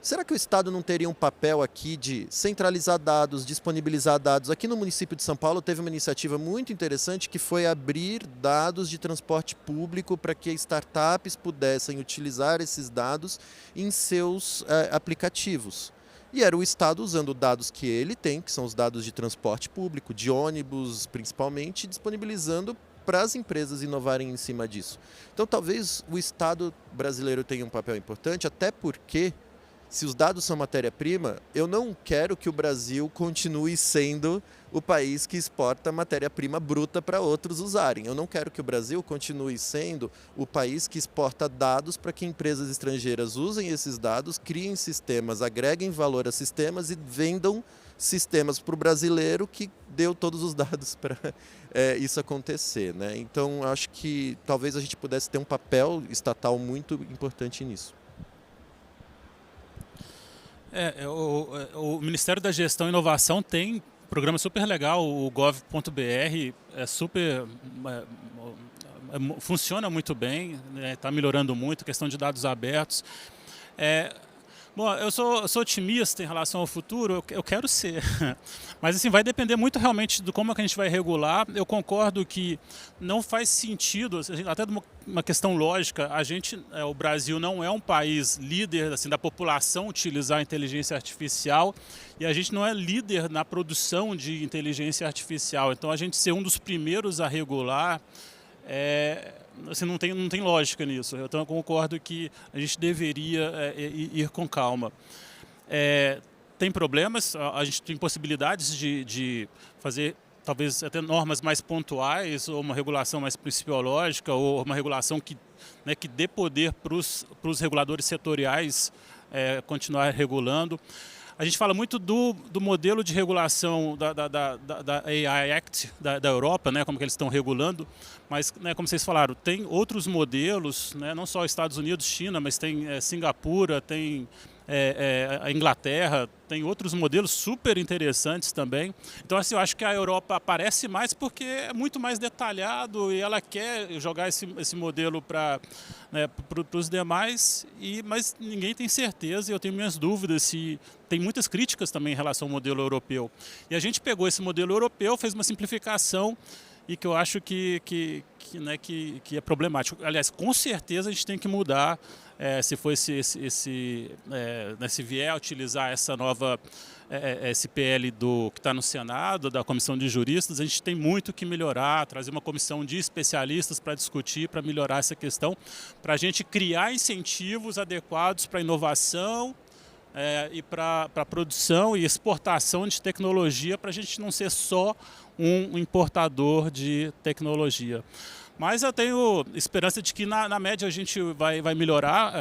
será que o Estado não teria um papel aqui de centralizar dados, disponibilizar dados? Aqui no município de São Paulo teve uma iniciativa muito interessante que foi abrir dados de transporte público para que startups pudessem utilizar esses dados em seus aplicativos. E era o Estado usando dados que ele tem, que são os dados de transporte público, de ônibus principalmente, disponibilizando para as empresas inovarem em cima disso. Então talvez o Estado brasileiro tenha um papel importante, até porque se os dados são matéria-prima, eu não quero que o Brasil continue sendo o país que exporta matéria-prima bruta para outros usarem. Eu não quero que o Brasil continue sendo o país que exporta dados para que empresas estrangeiras usem esses dados, criem sistemas, agreguem valor a sistemas e vendam sistemas para o brasileiro que deu todos os dados para isso acontecer, né? Então, acho que talvez a gente pudesse ter um papel estatal muito importante nisso. O Ministério da Gestão e Inovação tem programa é super legal, o gov.br é super... funciona muito bem, está melhorando muito, a questão de dados abertos. Bom, eu sou otimista em relação ao futuro, eu quero ser, mas assim, vai depender muito realmente de como é que a gente vai regular. Eu concordo que não faz sentido, até de uma questão lógica, o Brasil não é um país líder assim, da população utilizar a inteligência artificial e a gente não é líder na produção de inteligência artificial, então a gente ser um dos primeiros a regular assim, não tem lógica nisso. Então eu concordo que a gente deveria ir com calma. Tem problemas, a gente tem possibilidades de fazer talvez até normas mais pontuais, ou uma regulação mais principiológica, ou uma regulação que dê poder para os reguladores setoriais continuar regulando. A gente fala muito do modelo de regulação da AI Act da Europa, como que eles estão regulando, mas, como vocês falaram, tem outros modelos, não só Estados Unidos, China, mas tem Singapura, tem a Inglaterra, tem outros modelos super interessantes também. Então, assim, eu acho que a Europa aparece mais porque é muito mais detalhado e ela quer jogar esse modelo para os demais, mas ninguém tem certeza e eu tenho minhas dúvidas se... Tem muitas críticas também em relação ao modelo europeu. E a gente pegou esse modelo europeu, fez uma simplificação e que eu acho que é problemático. Aliás, com certeza a gente tem que mudar, se for se vier a utilizar essa nova, esse PL que está no Senado, da Comissão de Juristas, a gente tem muito que melhorar, trazer uma comissão de especialistas para discutir, para melhorar essa questão, para a gente criar incentivos adequados para a inovação, e para a produção e exportação de tecnologia, para a gente não ser só um importador de tecnologia. Mas eu tenho esperança de que na média a gente vai melhorar,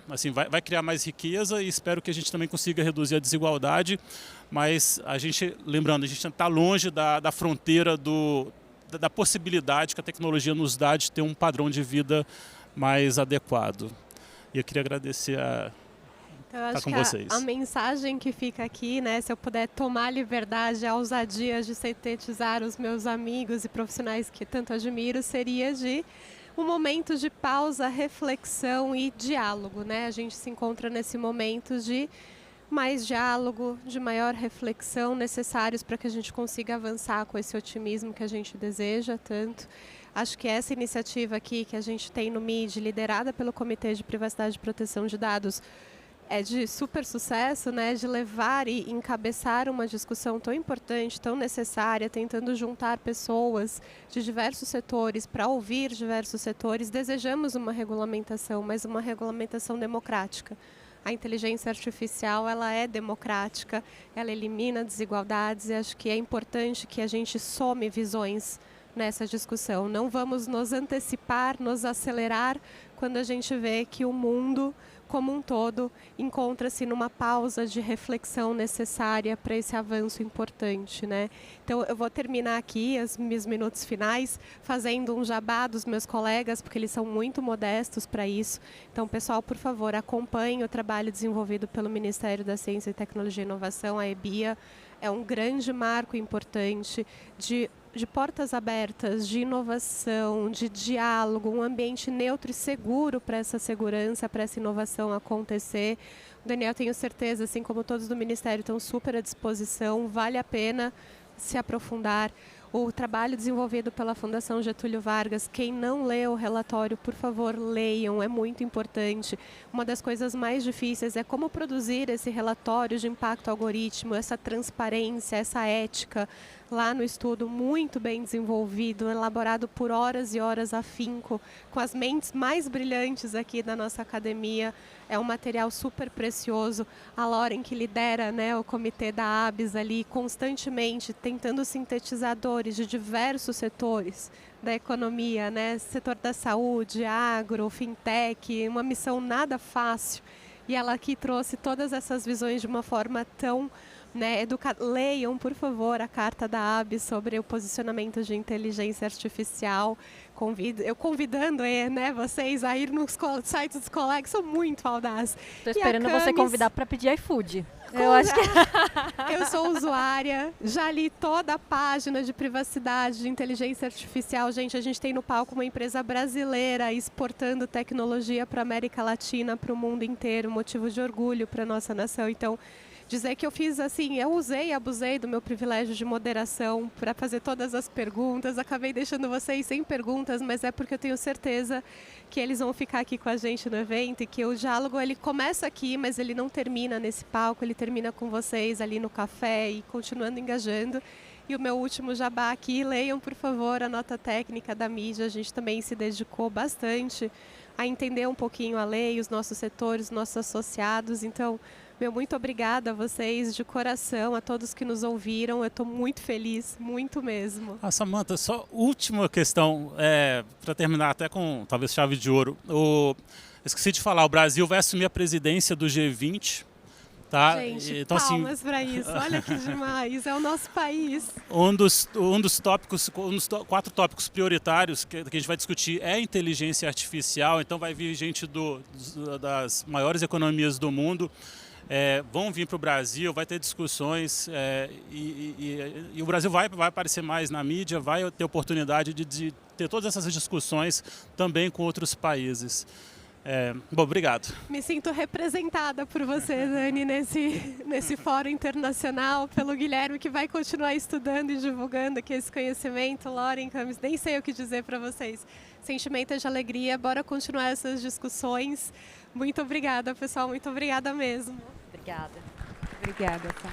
assim, vai criar mais riqueza e espero que a gente também consiga reduzir a desigualdade, mas lembrando, a gente está longe da fronteira da possibilidade que a tecnologia nos dá de ter um padrão de vida mais adequado. E eu queria agradecer Então, eu acho que a mensagem que fica aqui, se eu puder tomar a liberdade, a ousadia de sintetizar os meus amigos e profissionais que tanto admiro, seria de um momento de pausa, reflexão e diálogo, A gente se encontra nesse momento de mais diálogo, de maior reflexão, necessários para que a gente consiga avançar com esse otimismo que a gente deseja tanto. Acho que essa iniciativa aqui que a gente tem no MID, liderada pelo Comitê de Privacidade e Proteção de Dados, é de super sucesso, de levar e encabeçar uma discussão tão importante, tão necessária, tentando juntar pessoas de diversos setores para ouvir diversos setores. Desejamos uma regulamentação, mas uma regulamentação democrática. A inteligência artificial, ela é democrática, ela elimina desigualdades e acho que é importante que a gente some visões nessa discussão. Não vamos nos antecipar, nos acelerar quando a gente vê que o mundo como um todo encontra-se numa pausa de reflexão necessária para esse avanço importante, Então eu vou terminar aqui os meus minutos finais fazendo um jabá dos meus colegas, porque eles são muito modestos para isso. Então, pessoal, por favor, acompanhe o trabalho desenvolvido pelo Ministério da Ciência, Tecnologia e Inovação, a EBIA. É um grande marco importante de portas abertas, de inovação, de diálogo, um ambiente neutro e seguro para essa segurança, para essa inovação acontecer. O Daniel, tenho certeza, assim como todos do Ministério, estão super à disposição, vale a pena se aprofundar. O trabalho desenvolvido pela Fundação Getúlio Vargas, quem não leu o relatório, por favor, leiam, é muito importante. Uma das coisas mais difíceis é como produzir esse relatório de impacto algoritmo, essa transparência, essa ética, lá no estudo, muito bem desenvolvido, elaborado por horas e horas afinco, com as mentes mais brilhantes aqui da nossa academia. É um material super precioso. A Lauren, que lidera o comitê da ABS ali, constantemente tentando sintetizadores de diversos setores da economia, setor da saúde, agro, fintech, uma missão nada fácil. E ela aqui trouxe todas essas visões de uma forma tão né, leiam, por favor, a carta da AB sobre o posicionamento de inteligência artificial. Eu convidando né, vocês a ir nos sites dos colegas, sou muito audaz. Estou esperando você convidar para pedir iFood. Eu acho que eu sou usuária, já li toda a página de privacidade, de inteligência artificial. Gente, a gente tem no palco uma empresa brasileira exportando tecnologia para a América Latina, para o mundo inteiro, motivo de orgulho para a nossa nação. Então, dizer que eu fiz assim, eu usei e abusei do meu privilégio de moderação para fazer todas as perguntas. Acabei deixando vocês sem perguntas, mas é porque eu tenho certeza que eles vão ficar aqui com a gente no evento e que o diálogo ele começa aqui, mas ele não termina nesse palco, ele termina com vocês ali no café e continuando engajando. E o meu último jabá aqui, leiam, por favor, a nota técnica da mídia. A gente também se dedicou bastante a entender um pouquinho a lei, os nossos setores, os nossos associados. Então, muito obrigada a vocês, de coração, a todos que nos ouviram. Eu estou muito feliz, muito mesmo. Samantha, só última questão, para terminar até com talvez chave de ouro. Esqueci de falar, o Brasil vai assumir a presidência do G20. Tá? Gente, então, palmas para isso. Olha que demais, é o nosso país. Um dos 4 tópicos prioritários que a gente vai discutir é a inteligência artificial. Então vai vir gente das maiores economias do mundo. Vão vir para o Brasil, vai ter discussões e o Brasil vai aparecer mais na mídia, vai ter oportunidade de ter todas essas discussões também com outros países. Bom, obrigado. Me sinto representada por você, Dani, nesse fórum internacional, pelo Guilherme, que vai continuar estudando e divulgando aqui esse conhecimento. Lauren, Camis, nem sei o que dizer para vocês. Sentimento de alegria, bora continuar essas discussões. Muito obrigada, pessoal, muito obrigada mesmo. Obrigada. Obrigada, tá?